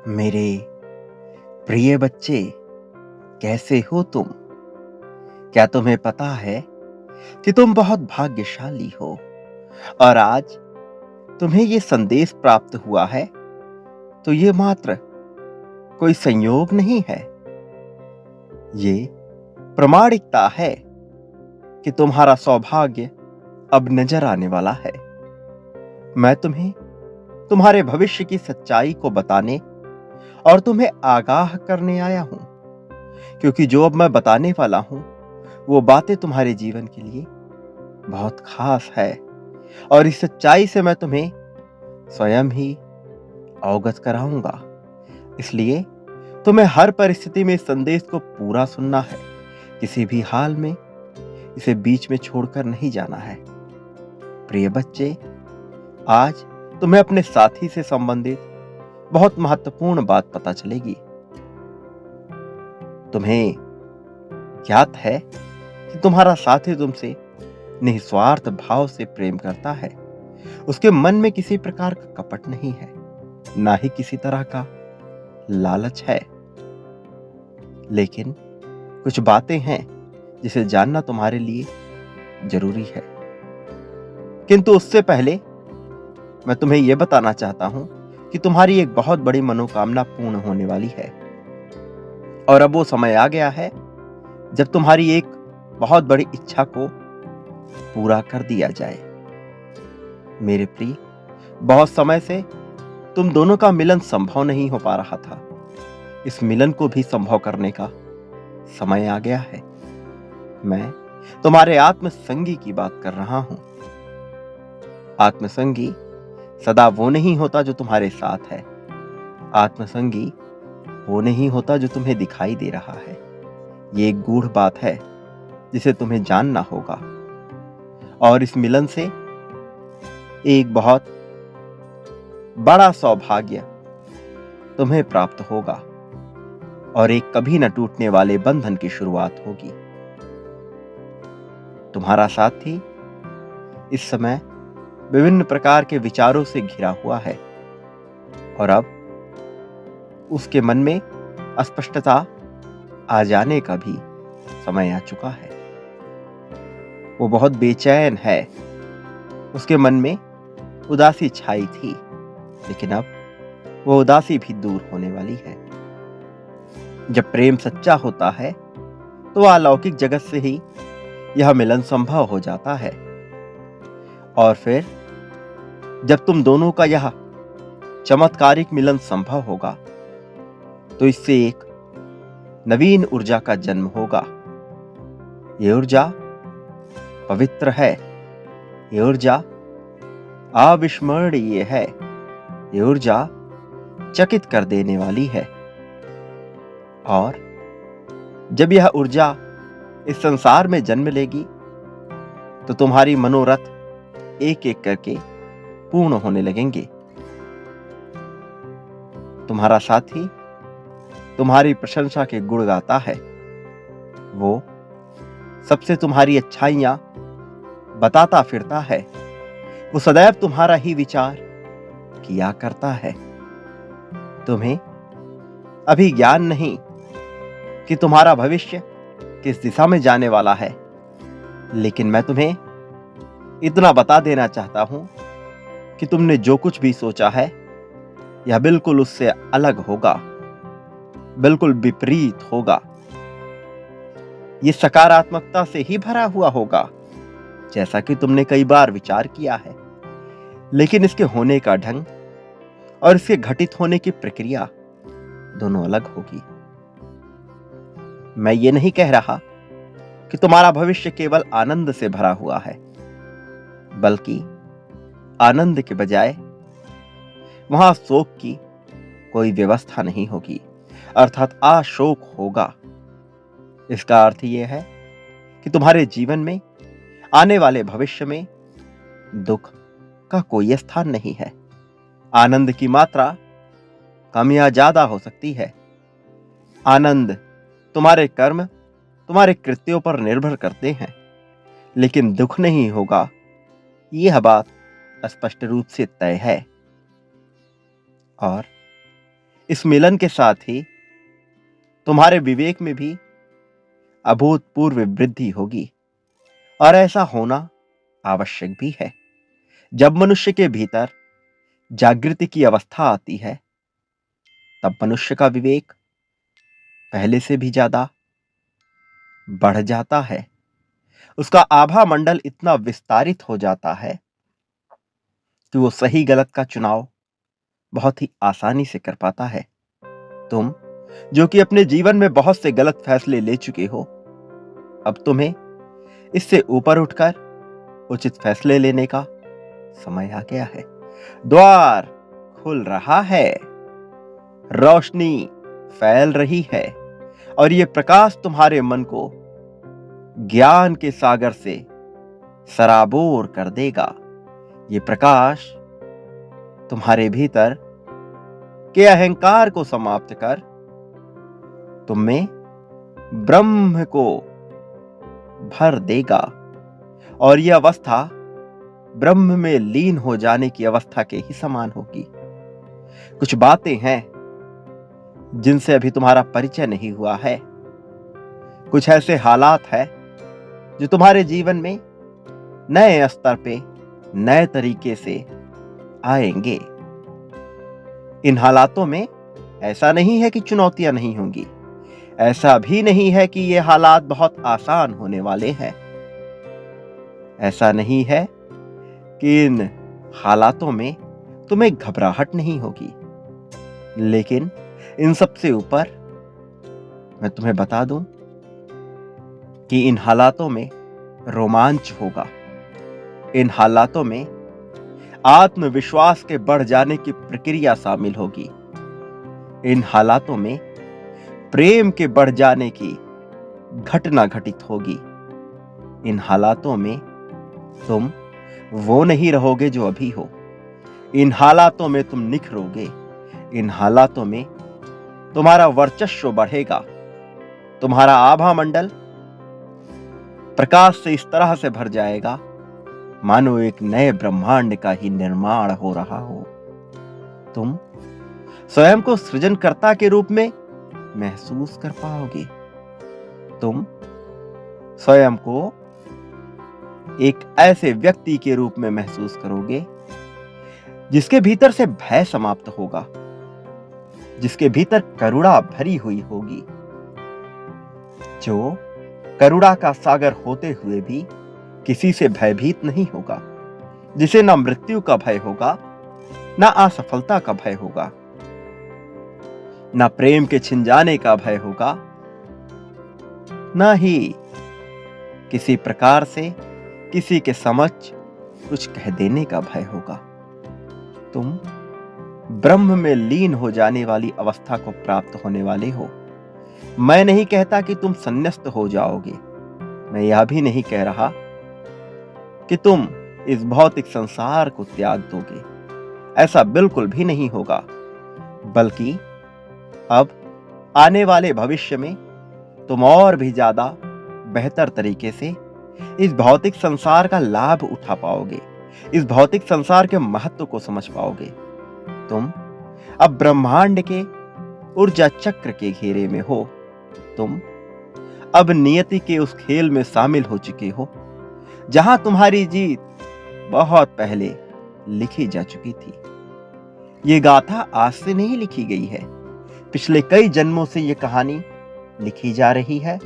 मेरे प्रिय बच्चे, कैसे हो तुम? क्या तुम्हें पता है कि तुम बहुत भाग्यशाली हो और आज तुम्हें ये संदेश प्राप्त हुआ है, तो ये मात्र कोई संयोग नहीं है। ये प्रामाणिकता है कि तुम्हारा सौभाग्य अब नजर आने वाला है। मैं तुम्हें तुम्हारे भविष्य की सच्चाई को बताने और तुम्हें आगाह करने आया हूं, क्योंकि जो अब मैं बताने वाला हूं, वो बातें तुम्हारे जीवन के लिए बहुत खास है और इस सच्चाई से मैं तुम्हें स्वयं ही अवगत कराऊंगा। इसलिए तुम्हें हर परिस्थिति में इस संदेश को पूरा सुनना है। किसी भी हाल में इसे बीच में छोड़कर नहीं जाना है। प्रिय बच्चे, आज तुम्हें अपने साथी से संबंधित बहुत महत्वपूर्ण बात पता चलेगी। तुम्हें ज्ञात है कि तुम्हारा साथी तुमसे निस्वार्थ भाव से प्रेम करता है। उसके मन में किसी प्रकार का कपट नहीं है, ना ही किसी तरह का लालच है। लेकिन कुछ बातें हैं जिसे जानना तुम्हारे लिए जरूरी है। किंतु उससे पहले मैं तुम्हें यह बताना चाहता हूं कि तुम्हारी एक बहुत बड़ी मनोकामना पूर्ण होने वाली है और अब वो समय आ गया है जब तुम्हारी एक बहुत बड़ी इच्छा को पूरा कर दिया जाए। मेरे प्रिय, बहुत समय से तुम दोनों का मिलन संभव नहीं हो पा रहा था। इस मिलन को भी संभव करने का समय आ गया है। मैं तुम्हारे आत्मसंगी की बात कर रहा हूं। आत्मसंगी सदा वो नहीं होता जो तुम्हारे साथ है। आत्मसंगी वो नहीं होता जो तुम्हें दिखाई दे रहा है। ये एक गूढ़ बात है जिसे तुम्हें जानना होगा और इस मिलन से एक बहुत बड़ा सौभाग्य तुम्हें प्राप्त होगा और एक कभी न टूटने वाले बंधन की शुरुआत होगी। तुम्हारा साथी इस समय विभिन्न प्रकार के विचारों से घिरा हुआ है और अब उसके मन में अस्पष्टता आ जाने का भी समय आ चुका है। वो बहुत बेचैन है। उसके मन में उदासी छाई थी, लेकिन अब वो उदासी भी दूर होने वाली है। जब प्रेम सच्चा होता है तो अलौकिक जगत से ही यह मिलन संभव हो जाता है और फिर जब तुम दोनों का यह चमत्कारिक मिलन संभव होगा तो इससे एक नवीन ऊर्जा का जन्म होगा। यह ऊर्जा पवित्र है, यह ऊर्जा अविस्मरणीय है, यह ऊर्जा चकित कर देने वाली है। और जब यह ऊर्जा इस संसार में जन्म लेगी तो तुम्हारी मनोरथ एक एक करके पूर्ण होने लगेंगे। तुम्हारा साथी तुम्हारी प्रशंसा के गुण गाता है। वो सबसे तुम्हारी अच्छाइयां बताता फिरता है। वो सदैव तुम्हारा ही विचार किया करता है। तुम्हें अभी ज्ञान नहीं कि तुम्हारा भविष्य किस दिशा में जाने वाला है, लेकिन मैं तुम्हें इतना बता देना चाहता हूं कि तुमने जो कुछ भी सोचा है यह बिल्कुल उससे अलग होगा, बिल्कुल विपरीत होगा। यह सकारात्मकता से ही भरा हुआ होगा, जैसा कि तुमने कई बार विचार किया है। लेकिन इसके होने का ढंग और इसके घटित होने की प्रक्रिया दोनों अलग होगी। मैं ये नहीं कह रहा कि तुम्हारा भविष्य केवल आनंद से भरा हुआ है, बल्कि आनंद के बजाय वहां शोक की कोई व्यवस्था नहीं होगी, अर्थात अशोक होगा। इसका अर्थ यह है कि तुम्हारे जीवन में आने वाले भविष्य में दुख का कोई स्थान नहीं है। आनंद की मात्रा कम या ज्यादा हो सकती है। आनंद तुम्हारे कर्म, तुम्हारे कृत्यों पर निर्भर करते हैं, लेकिन दुख नहीं होगा, यह बात स्पष्ट रूप से तय है। और इस मिलन के साथ ही तुम्हारे विवेक में भी अभूतपूर्व वृद्धि होगी, और ऐसा होना आवश्यक भी है। जब मनुष्य के भीतर जागृति की अवस्था आती है, तब मनुष्य का विवेक पहले से भी ज्यादा बढ़ जाता है। उसका आभा मंडल इतना विस्तारित हो जाता है कि वो सही गलत का चुनाव बहुत ही आसानी से कर पाता है। तुम जो कि अपने जीवन में बहुत से गलत फैसले ले चुके हो, अब तुम्हें इससे ऊपर उठकर उचित फैसले लेने का समय आ गया है। द्वार खुल रहा है, रोशनी फैल रही है, और ये प्रकाश तुम्हारे मन को ज्ञान के सागर से सराबोर कर देगा। ये प्रकाश तुम्हारे भीतर के अहंकार को समाप्त कर तुम में ब्रह्म को भर देगा, और यह अवस्था ब्रह्म में लीन हो जाने की अवस्था के ही समान होगी। कुछ बातें हैं जिनसे अभी तुम्हारा परिचय नहीं हुआ है। कुछ ऐसे हालात हैं जो तुम्हारे जीवन में नए स्तर पे नए तरीके से आएंगे। इन हालातों में ऐसा नहीं है कि चुनौतियां नहीं होंगी, ऐसा भी नहीं है कि ये हालात बहुत आसान होने वाले हैं। ऐसा नहीं है कि इन हालातों में तुम्हें घबराहट नहीं होगी, लेकिन इन सबसे ऊपर मैं तुम्हें बता दूं कि इन हालातों में रोमांच होगा। इन हालातों में आत्मविश्वास के बढ़ जाने की प्रक्रिया शामिल होगी। इन हालातों में प्रेम के बढ़ जाने की घटना घटित होगी। इन हालातों में तुम वो नहीं रहोगे जो अभी हो। इन हालातों में तुम निखरोगे। इन हालातों में तुम्हारा वर्चस्व बढ़ेगा। तुम्हारा आभा मंडल प्रकाश से इस तरह से भर जाएगा मानो एक नए ब्रह्मांड का ही निर्माण हो रहा हो। तुम स्वयं को सृजनकर्ता के रूप में महसूस कर पाओगे। तुम स्वयं को एक ऐसे व्यक्ति के रूप में महसूस करोगे जिसके भीतर से भय समाप्त होगा, जिसके भीतर करुणा भरी हुई होगी, जो करुणा का सागर होते हुए भी किसी से भयभीत नहीं होगा, जिसे ना मृत्यु का भय होगा, ना असफलता का भय होगा, ना प्रेम के छिन जाने का भय होगा, ना ही किसी प्रकार से किसी के समक्ष कुछ कह देने का भय होगा। तुम ब्रह्म में लीन हो जाने वाली अवस्था को प्राप्त होने वाले हो। मैं नहीं कहता कि तुम संन्यास्त हो जाओगे। मैं यह भी नहीं कह रहा कि तुम इस भौतिक संसार को त्याग दोगे। ऐसा बिल्कुल भी नहीं होगा, बल्कि अब आने वाले भविष्य में तुम और भी ज्यादा बेहतर तरीके से इस भौतिक संसार का लाभ उठा पाओगे, इस भौतिक संसार के महत्व को समझ पाओगे। तुम अब ब्रह्मांड के ऊर्जा चक्र के घेरे में हो। तुम अब नियति के उस खेल में शामिल हो चुके हो जहां तुम्हारी जीत बहुत पहले लिखी जा चुकी थी। यह गाथा आज से नहीं लिखी गई है, पिछले कई जन्मों से यह कहानी लिखी जा रही है,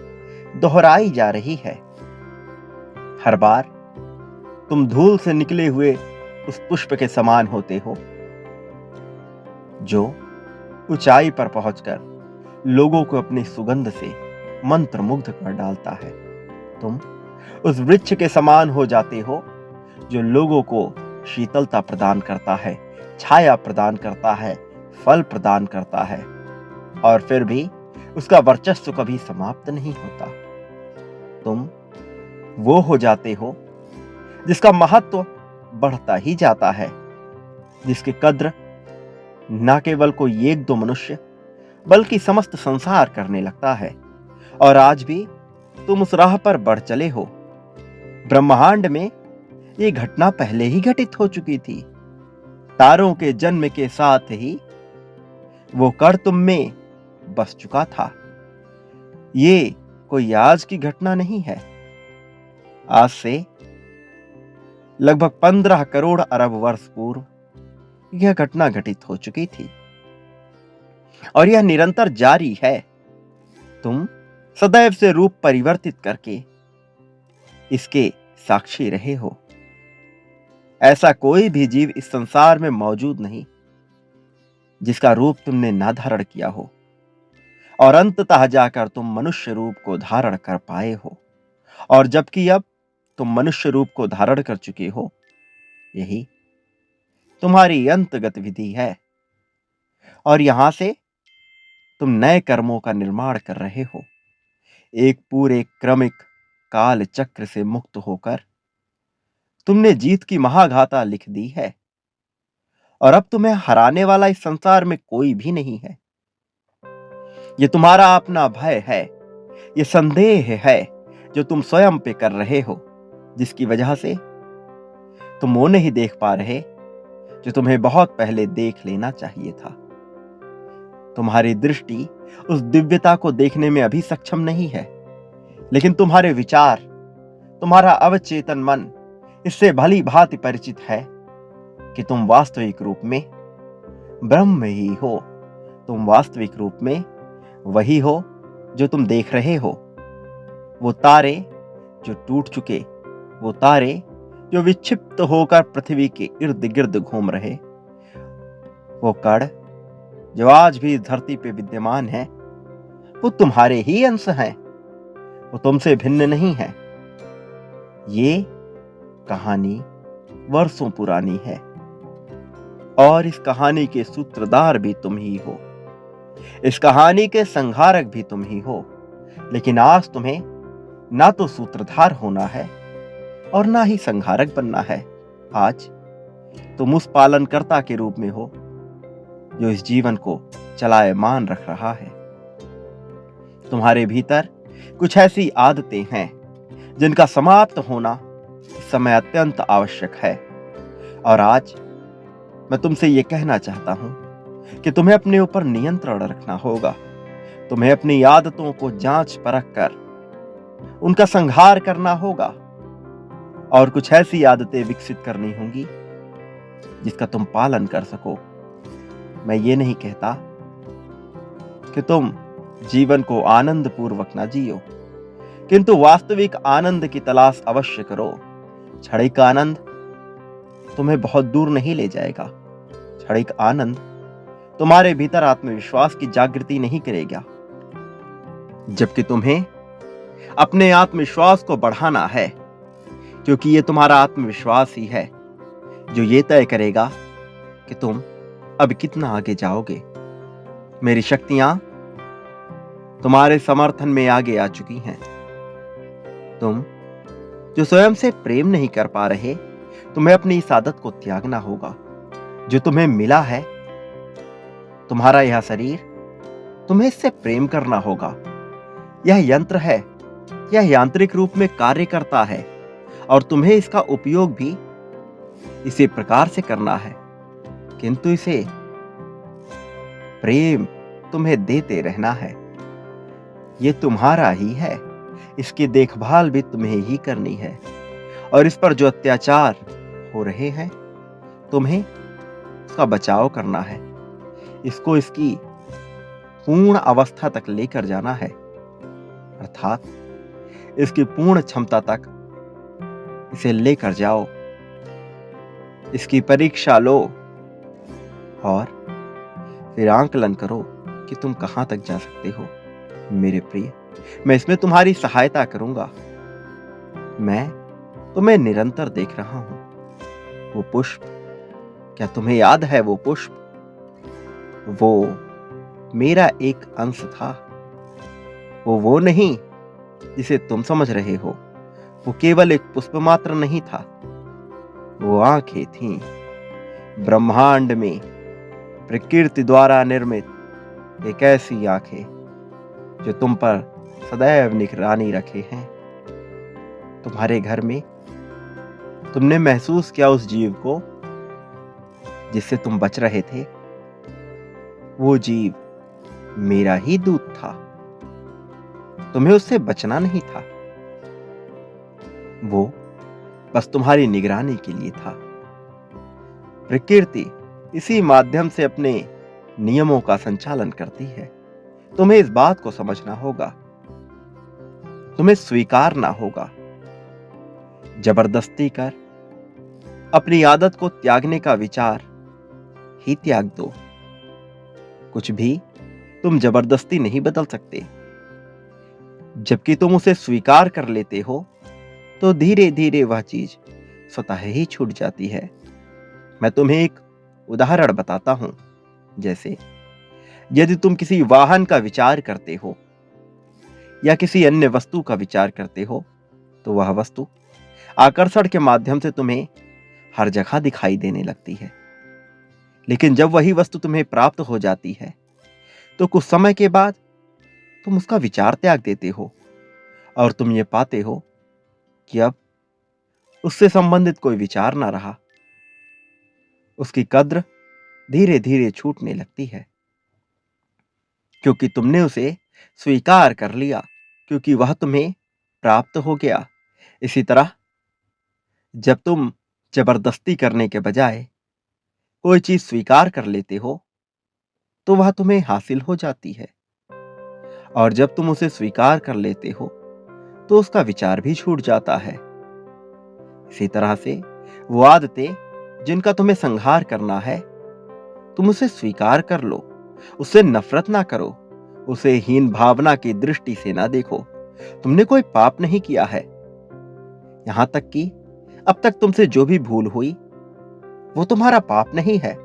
दोहराई जा रही है। हर बार तुम धूल से निकले हुए उस पुष्प के समान होते हो जो ऊंचाई पर पहुंचकर लोगों को अपनी सुगंध से मंत्रमुग्ध कर डालता है। तुम उस वृक्ष के समान हो जाते हो जो लोगों को शीतलता प्रदान करता है, छाया प्रदान करता है, फल प्रदान करता है, और फिर भी उसका वर्चस्व कभी समाप्त नहीं होता। तुम वो हो जाते हो जिसका महत्व बढ़ता ही जाता है, जिसकी कद्र न केवल कोई एक दो मनुष्य बल्कि समस्त संसार करने लगता है। और आज भी तुम उस राह पर बढ़ चले हो। ब्रह्मांड में यह घटना पहले ही घटित हो चुकी थी। तारों के जन्म के साथ ही वो कण तुम में बस चुका था। ये कोई आज की घटना नहीं है। आज से लगभग 15 करोड़ अरब वर्ष पूर्व यह घटना घटित हो चुकी थी और यह निरंतर जारी है। तुम सदैव से रूप परिवर्तित करके इसके साक्षी रहे हो। ऐसा कोई भी जीव इस संसार में मौजूद नहीं जिसका रूप तुमने ना धारण किया हो और अंततः जाकर तुम मनुष्य रूप को धारण कर पाए हो। और जबकि अब तुम मनुष्य रूप को धारण कर चुके हो, यही तुम्हारी अंत गतिविधि है और यहां से तुम नए कर्मों का निर्माण कर रहे हो। एक पूरे क्रमिक काल चक्र से मुक्त होकर तुमने जीत की महागाथा लिख दी है और अब तुम्हें हराने वाला इस संसार में कोई भी नहीं है। ये तुम्हारा अपना भय है, ये संदेह है जो तुम स्वयं पे कर रहे हो, जिसकी वजह से तुम वो नहीं देख पा रहे जो तुम्हें बहुत पहले देख लेना चाहिए था। तुम्हारी दृष्टि उस दिव्यता को देखने में अभी सक्षम नहीं है, लेकिन तुम्हारे विचार, तुम्हारा अवचेतन मन इससे भली भांति परिचित है कि तुम वास्तविक रूप में ब्रह्म ही हो। तुम वास्तविक रूप में वही हो जो तुम देख रहे हो। वो तारे जो टूट चुके, वो तारे जो विक्षिप्त होकर पृथ्वी के इर्द गिर्द घूम रहे, वो कण जो आज भी धरती पे विद्यमान है, वो तुम्हारे ही अंश हैं। वो तुमसे भिन्न नहीं है। ये कहानी वर्षों पुरानी है और इस कहानी के सूत्रधार भी तुम ही हो। इस कहानी के संहारक भी तुम ही हो। लेकिन आज तुम्हें ना तो सूत्रधार होना है और ना ही संहारक बनना है। आज तुम उस पालनकर्ता के रूप में हो जो इस जीवन को चलायमान रख रहा है। तुम्हारे भीतर कुछ ऐसी आदतें हैं जिनका समाप्त होना इस समय अत्यंत आवश्यक है। और आज मैं तुमसे यह कहना चाहता हूं कि तुम्हें अपने ऊपर नियंत्रण रखना होगा। तुम्हें अपनी आदतों को जांच परख कर उनका संहार करना होगा और कुछ ऐसी आदतें विकसित करनी होंगी जिसका तुम पालन कर सको। मैं ये नहीं कहता कि तुम जीवन को आनंद पूर्वक ना जियो, किंतु वास्तविक आनंद की तलाश अवश्य करो। क्षणिक आनंद तुम्हें बहुत दूर नहीं ले जाएगा। क्षणिक आनंद तुम्हारे भीतर आत्मविश्वास की जागृति नहीं करेगा, जबकि तुम्हें अपने आत्मविश्वास को बढ़ाना है, क्योंकि यह तुम्हारा आत्मविश्वास ही है जो ये तय करेगा कि तुम अब कितना आगे जाओगे। मेरी शक्तियां तुम्हारे समर्थन में आगे आ चुकी हैं। तुम जो स्वयं से प्रेम नहीं कर पा रहे, तुम्हें अपनी इस आदत को त्यागना होगा। जो तुम्हें मिला है, तुम्हारा यह शरीर, तुम्हें इससे प्रेम करना होगा। यह यंत्र है, यह यांत्रिक रूप में कार्य करता है और तुम्हें इसका उपयोग भी इसी प्रकार से करना है, किंतु इसे प्रेम तुम्हें देते रहना है। यह तुम्हारा ही है, इसकी देखभाल भी तुम्हें ही करनी है। और इस पर जो अत्याचार हो रहे हैं, तुम्हें उसका बचाव करना है। इसको इसकी पूर्ण अवस्था तक लेकर जाना है, अर्थात इसकी पूर्ण क्षमता तक इसे लेकर जाओ। इसकी परीक्षा लो और फिर आंकलन करो कि तुम कहां तक जा सकते हो। मेरे प्रिय, मैं इसमें तुम्हारी सहायता करूंगा। मैं तुम्हें निरंतर देख रहा हूं। वो पुष्प, क्या तुम्हें याद है वो पुष्प? वो मेरा एक अंश था। वो नहीं जिसे तुम समझ रहे हो। वो केवल एक पुष्प मात्र नहीं था। वो आंखें थीं, ब्रह्मांड में प्रकृति द्वारा निर्मित एक ऐसी आंखें जो तुम पर सदैव निगरानी रखे हैं। तुम्हारे घर में तुमने महसूस किया उस जीव को जिससे तुम बच रहे थे। वो जीव मेरा ही दूत था। तुम्हें उससे बचना नहीं था। वो बस तुम्हारी निगरानी के लिए था। प्रकृति इसी माध्यम से अपने नियमों का संचालन करती है। तुम्हें इस बात को समझना होगा। तुम्हें स्वीकारना होगा। जबरदस्ती कर अपनी आदत को त्यागने का विचार ही त्याग दो। कुछ भी तुम जबरदस्ती नहीं बदल सकते। जबकि तुम उसे स्वीकार कर लेते हो तो धीरे धीरे वह चीज स्वतः ही छूट जाती है। मैं तुम्हें एक उदाहरण बताता हूं। जैसे यदि तुम किसी वाहन का विचार करते हो या किसी अन्य वस्तु का विचार करते हो तो वह वस्तु आकर्षण के माध्यम से तुम्हें हर जगह दिखाई देने लगती है। लेकिन जब वही वस्तु तुम्हें प्राप्त हो जाती है तो कुछ समय के बाद तुम उसका विचार त्याग देते हो और तुम ये पाते हो कि अब उससे संबंधित कोई विचार ना रहा। उसकी कद्र धीरे धीरे छूटने लगती है क्योंकि तुमने उसे स्वीकार कर लिया, क्योंकि वह तुम्हें प्राप्त हो गया। इसी तरह जब तुम जबरदस्ती करने के बजाय कोई चीज स्वीकार कर लेते हो तो वह तुम्हें हासिल हो जाती है। और जब तुम उसे स्वीकार कर लेते हो तो उसका विचार भी छूट जाता है। इसी तरह से वो आदतें जिनका तुम्हें संहार करना है, तुम उसे स्वीकार कर लो। उससे नफरत ना करो। उसे हीन भावना की दृष्टि से ना देखो। तुमने कोई पाप नहीं किया है। यहां तक कि अब तक तुमसे जो भी भूल हुई वो तुम्हारा पाप नहीं है।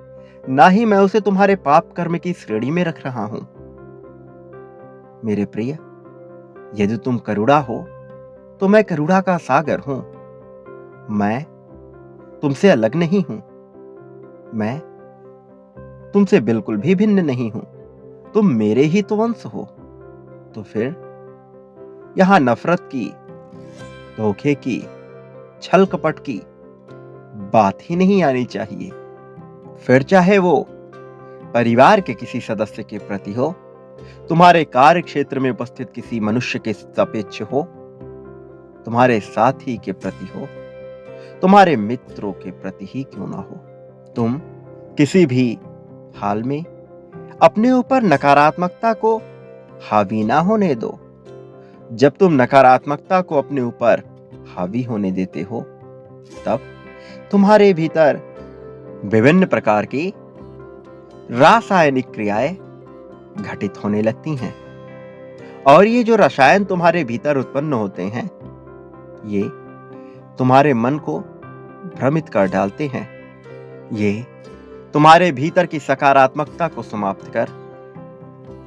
ना ही मैं उसे तुम्हारे पाप कर्म की श्रेणी में रख रहा हूं। मेरे प्रिय, यदि तुम करुणा हो तो मैं करुणा का सागर हूं। मैं तुमसे अलग नहीं हूं। मैं तुमसे बिल्कुल भी भिन्न नहीं हूं। तुम मेरे ही तो वंश हो। तो फिर यहां नफरत की, धोखे की, छल कपट की बात ही नहीं आनी चाहिए। फिर चाहे वो परिवार के किसी सदस्य के प्रति हो, तुम्हारे कार्य क्षेत्र में उपस्थित किसी मनुष्य के सापेक्ष हो, तुम्हारे साथी के प्रति हो, तुम्हारे मित्रों के प्रति ही क्यों ना हो, तुम किसी भी हाल में अपने ऊपर नकारात्मकता को हावी ना होने दो। जब तुम नकारात्मकता को अपने ऊपर हावी होने देते हो तब तुम्हारे भीतर विभिन्न प्रकार की रासायनिक क्रियाएं घटित होने लगती हैं। और ये जो रसायन तुम्हारे भीतर उत्पन्न होते हैं, ये तुम्हारे मन को भ्रमित कर डालते हैं। ये तुम्हारे भीतर की सकारात्मकता को समाप्त कर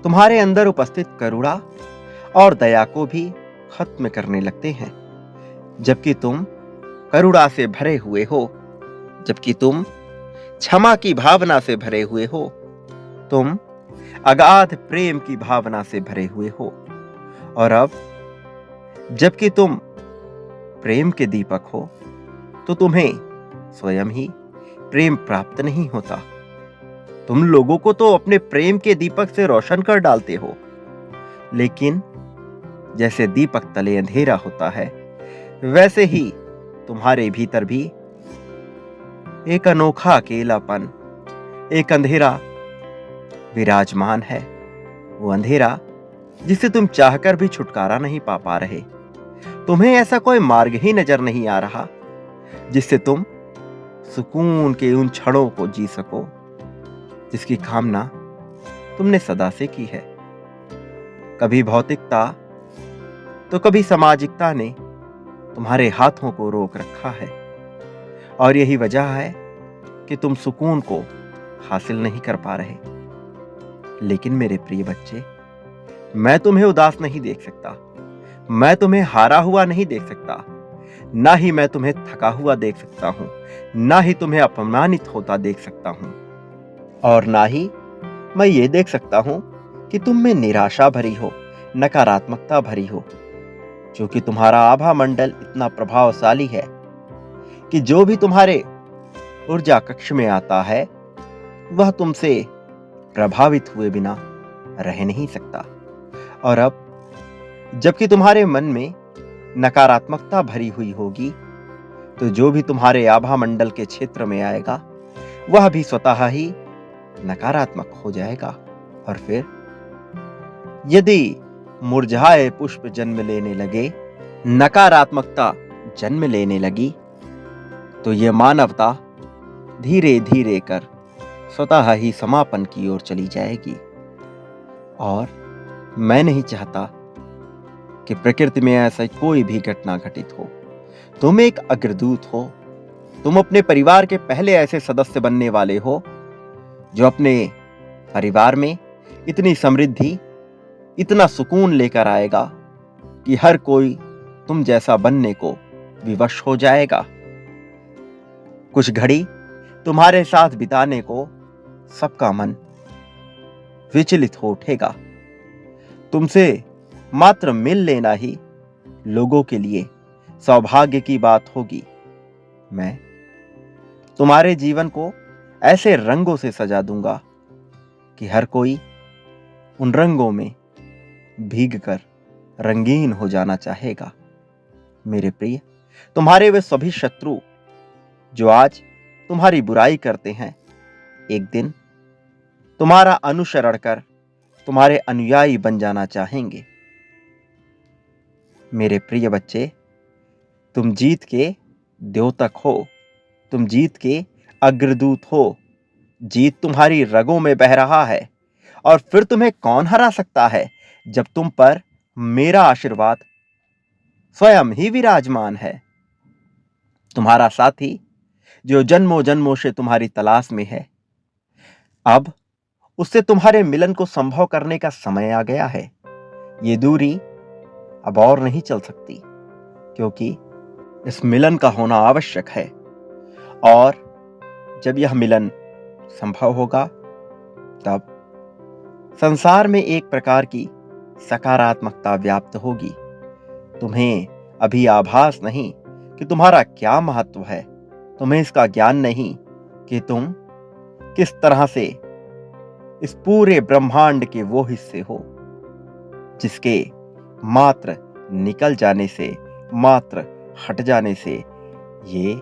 तुम्हारे अंदर उपस्थित करुणा और दया को भी खत्म करने लगते हैं। जबकि तुम करुणा से भरे हुए हो, जबकि तुम क्षमा की भावना से भरे हुए हो, तुम अगाध प्रेम की भावना से भरे हुए हो। और अब जबकि तुम प्रेम के दीपक हो तो तुम्हें स्वयं ही प्रेम प्राप्त नहीं होता। तुम लोगों को तो अपने प्रेम के दीपक से रोशन कर डालते हो, लेकिन जैसे दीपक तले अंधेरा होता है, वैसे ही तुम्हारे भीतर भी एक अनोखा अकेलापन, एक अंधेरा विराजमान है। वो अंधेरा जिसे तुम चाहकर भी छुटकारा नहीं पा रहे। तुम्हें ऐसा कोई मार्ग ही नजर नहीं आ रहा जिससे तुम सुकून के उन क्षणों को जी सको जिसकी कामना तुमने सदा से की है। कभी भौतिकता तो कभी सामाजिकता ने तुम्हारे हाथों को रोक रखा है, और यही वजह है कि तुम सुकून को हासिल नहीं कर पा रहे। लेकिन मेरे प्रिय बच्चे, मैं तुम्हें उदास नहीं देख सकता। मैं तुम्हें हारा हुआ नहीं देख सकता। ना ही मैं तुम्हें थका हुआ देख सकता हूं, ना ही तुम्हें अपमानित होता देख सकता हूं, और ना ही मैं ये देख सकता हूं कि तुम में निराशा भरी हो, नकारात्मकता भरी हो। क्योंकि तुम्हारा आभा मंडल इतना प्रभावशाली है कि जो भी तुम्हारे ऊर्जा कक्ष में आता है वह तुमसे प्रभावित हुए बिना रह नहीं सकता। और अब जबकि तुम्हारे मन में नकारात्मकता भरी हुई होगी, तो जो भी तुम्हारे आभा मंडल के क्षेत्र में आएगा वह भी स्वतः ही नकारात्मक हो जाएगा। और फिर यदि मुरझाए पुष्प जन्म लेने लगे, नकारात्मकता जन्म लेने लगी, तो यह मानवता धीरे धीरे कर स्वतः ही समापन की ओर चली जाएगी। और मैं नहीं चाहता कि प्रकृति में ऐसा कोई भी घटना घटित हो। तुम एक अग्रदूत हो। तुम अपने परिवार के पहले ऐसे सदस्य बनने वाले हो जो अपने परिवार में इतनी समृद्धि, इतना सुकून लेकर आएगा कि हर कोई तुम जैसा बनने को विवश हो जाएगा। कुछ घड़ी तुम्हारे साथ बिताने को सबका मन विचलित हो उठेगा। तुमसे मात्र मिल लेना ही लोगों के लिए सौभाग्य की बात होगी। मैं तुम्हारे जीवन को ऐसे रंगों से सजा दूंगा कि हर कोई उन रंगों में भीगकर रंगीन हो जाना चाहेगा। मेरे प्रिय, तुम्हारे वे सभी शत्रु जो आज तुम्हारी बुराई करते हैं, एक दिन तुम्हारा अनुसरण कर तुम्हारे अनुयायी बन जाना चाहेंगे। मेरे प्रिय बच्चे, तुम जीत के द्योतक हो। तुम जीत के अग्रदूत हो। जीत तुम्हारी रगों में बह रहा है। और फिर तुम्हें कौन हरा सकता है जब तुम पर मेरा आशीर्वाद स्वयं ही विराजमान है। तुम्हारा साथी जो जन्मों जन्मों से तुम्हारी तलाश में है, अब उससे तुम्हारे मिलन को संभव करने का समय आ गया है। ये दूरी अब और नहीं चल सकती, क्योंकि इस मिलन का होना आवश्यक है। और जब यह मिलन संभव होगा, तब संसार में एक प्रकार की सकारात्मकता व्याप्त होगी। तुम्हें अभी आभास नहीं कि तुम्हारा क्या महत्व है। तुम्हें इसका ज्ञान नहीं कि तुम किस तरह से इस पूरे ब्रह्मांड के वो हिस्से हो जिसके मात्र निकल जाने से, मात्र हट जाने से ये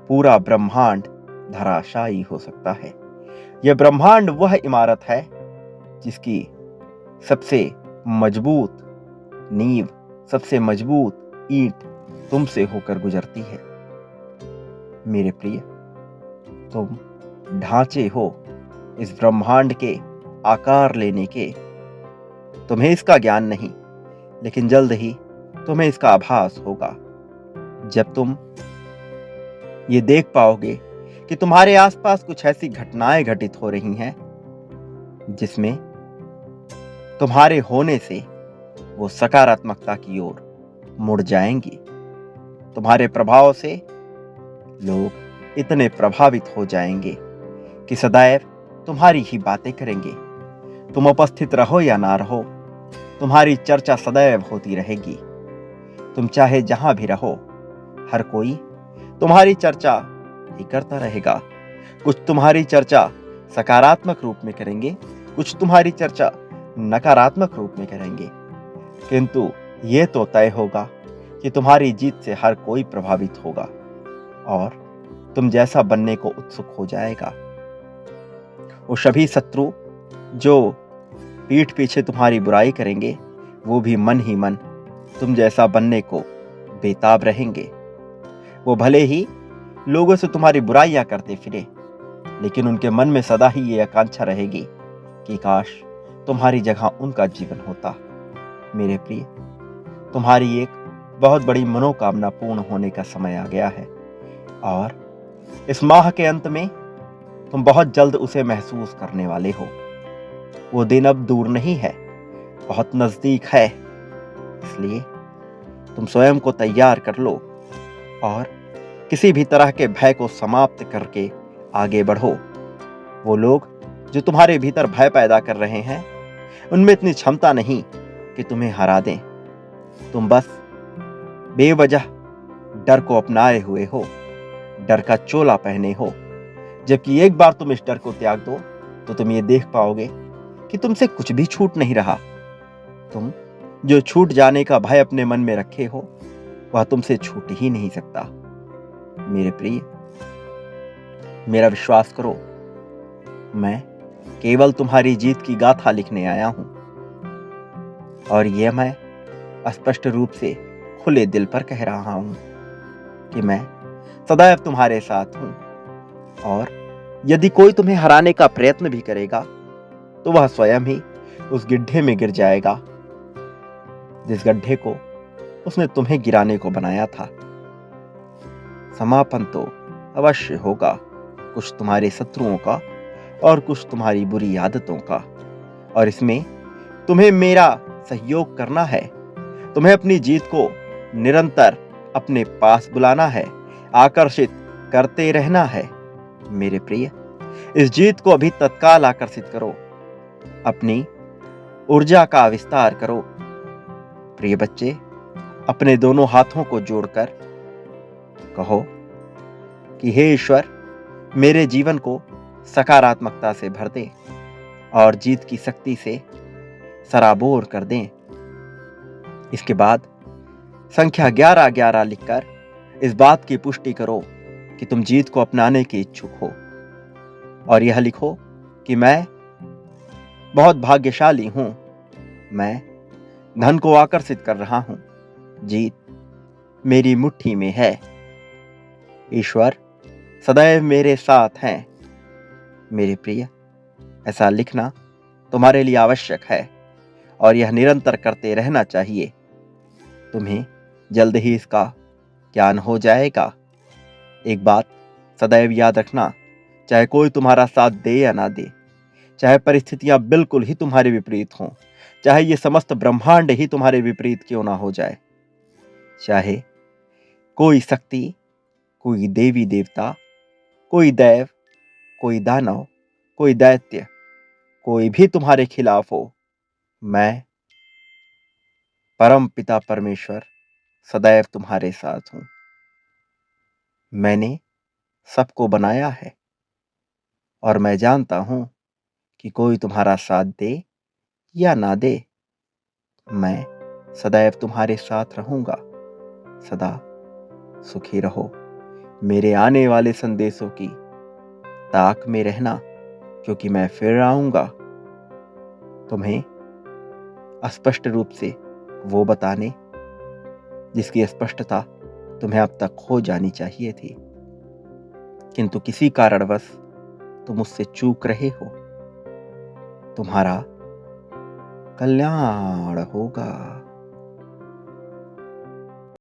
पूरा ब्रह्मांड धराशायी हो सकता है। यह ब्रह्मांड वह इमारत है जिसकी सबसे मजबूत नींव, सबसे मजबूत ईंट तुमसे होकर गुजरती है। मेरे प्रिय, तुम ढांचे हो इस ब्रह्मांड के आकार लेने के। तुम्हें इसका ज्ञान नहीं, लेकिन जल्द ही तुम्हें इसका आभास होगा जब तुम ये देख पाओगे कि तुम्हारे आसपास कुछ ऐसी घटनाएं घटित हो रही हैं जिसमें तुम्हारे होने से वो सकारात्मकता की ओर मुड़ जाएंगी। तुम्हारे प्रभाव से लोग इतने प्रभावित हो जाएंगे कि सदैव तुम्हारी ही बातें करेंगे। तुम उपस्थित रहो या ना रहो, तुम्हारी चर्चा सदैव होती रहेगी। तुम चाहे जहां भी रहो, हर कोई तुम्हारी चर्चा ही करता रहेगा। कुछ तुम्हारी चर्चा सकारात्मक रूप में करेंगे, कुछ तुम्हारी चर्चा नकारात्मक रूप में करेंगे, किंतु यह तो तय होगा कि तुम्हारी जीत से हर कोई प्रभावित होगा और तुम जैसा बनने को उत्सुक हो जाएगा। वो सभी शत्रु जो पीठ पीछे तुम्हारी बुराई करेंगे, वो भी मन ही मन तुम जैसा बनने को बेताब रहेंगे। वो भले ही लोगों से तुम्हारी बुराइयां करते फिरे, लेकिन उनके मन में सदा ही ये आकांक्षा रहेगी कि काश तुम्हारी जगह उनका जीवन होता। मेरे प्रिय, तुम्हारी एक बहुत बड़ी मनोकामना पूर्ण होने का समय आ गया है और इस माह के अंत में तुम बहुत जल्द उसे महसूस करने वाले हो। वो दिन अब दूर नहीं है, बहुत नजदीक है। इसलिए तुम स्वयं को तैयार कर लो और किसी भी तरह के भय को समाप्त करके आगे बढ़ो। वो लोग जो तुम्हारे भीतर भय पैदा कर रहे हैं, उनमें इतनी क्षमता नहीं कि तुम्हें हरा दें। तुम बस बेवजह डर को अपनाए हुए हो, डर का चोला पहने हो। जबकि एक बार तुम इस डर को त्याग दो तो तुम ये देख पाओगे कि तुमसे कुछ भी छूट नहीं रहा। तुम जो छूट जाने का भय अपने मन में रखे हो, वह तुमसे छूट ही नहीं सकता। मेरे प्रिय, मेरा विश्वास करो, मैं केवल तुम्हारी जीत की गाथा लिखने आया हूं, और यह मैं स्पष्ट रूप से खुले दिल पर कह रहा हूं कि मैं सदैव तुम्हारे साथ हूं। और यदि कोई तुम्हें हराने का प्रयत्न भी करेगा, तो वह स्वयं ही उस गड्ढे में गिर जाएगा जिस गड्ढे को उसने तुम्हें गिराने को बनाया था। समापन तो अवश्य होगा, कुछ तुम्हारे शत्रुओं का और कुछ तुम्हारी बुरी आदतों का, और इसमें तुम्हें मेरा सहयोग करना है। तुम्हें अपनी जीत को निरंतर अपने पास बुलाना है, आकर्षित करते रहना है। मेरे प्रिय, इस जीत को अभी तत्काल आकर्षित करो, अपनी ऊर्जा का विस्तार करो। प्रिय बच्चे, अपने दोनों हाथों को जोड़कर कहो कि हे ईश्वर, मेरे जीवन को सकारात्मकता से भर दे और जीत की शक्ति से सराबोर कर दें। इसके बाद संख्या 11-11 लिखकर इस बात की पुष्टि करो कि तुम जीत को अपनाने के इच्छुक हो, और यह लिखो कि मैं बहुत भाग्यशाली हूं, मैं धन को आकर्षित कर रहा हूं, जीत मेरी मुट्ठी में है, ईश्वर सदैव मेरे साथ हैं। मेरे प्रिय, ऐसा लिखना तुम्हारे लिए आवश्यक है, और यह निरंतर करते रहना चाहिए। तुम्हें जल्द ही इसका ज्ञान हो जाएगा। एक बात सदैव याद रखना, चाहे कोई तुम्हारा साथ दे या ना दे, चाहे परिस्थितियां बिल्कुल ही तुम्हारे विपरीत हों, चाहे ये समस्त ब्रह्मांड ही तुम्हारे विपरीत क्यों ना हो जाए, चाहे कोई शक्ति, कोई देवी देवता, कोई दैव, कोई दानव, कोई दैत्य, कोई भी तुम्हारे खिलाफ हो, मैं परम पिता परमेश्वर सदैव तुम्हारे साथ हूं। मैंने सबको बनाया है, और मैं जानता हूं कि कोई तुम्हारा साथ दे या ना दे, मैं सदैव तुम्हारे साथ रहूंगा। सदा सुखी रहो। मेरे आने वाले संदेशों की ताक में रहना, क्योंकि मैं फिर आऊंगा तुम्हें स्पष्ट रूप से वो बताने जिसकी स्पष्टता तुम्हें अब तक हो जानी चाहिए थी, किंतु किसी कारणवश तुम मुझसे चूक रहे हो। तुम्हारा कल्याण होगा।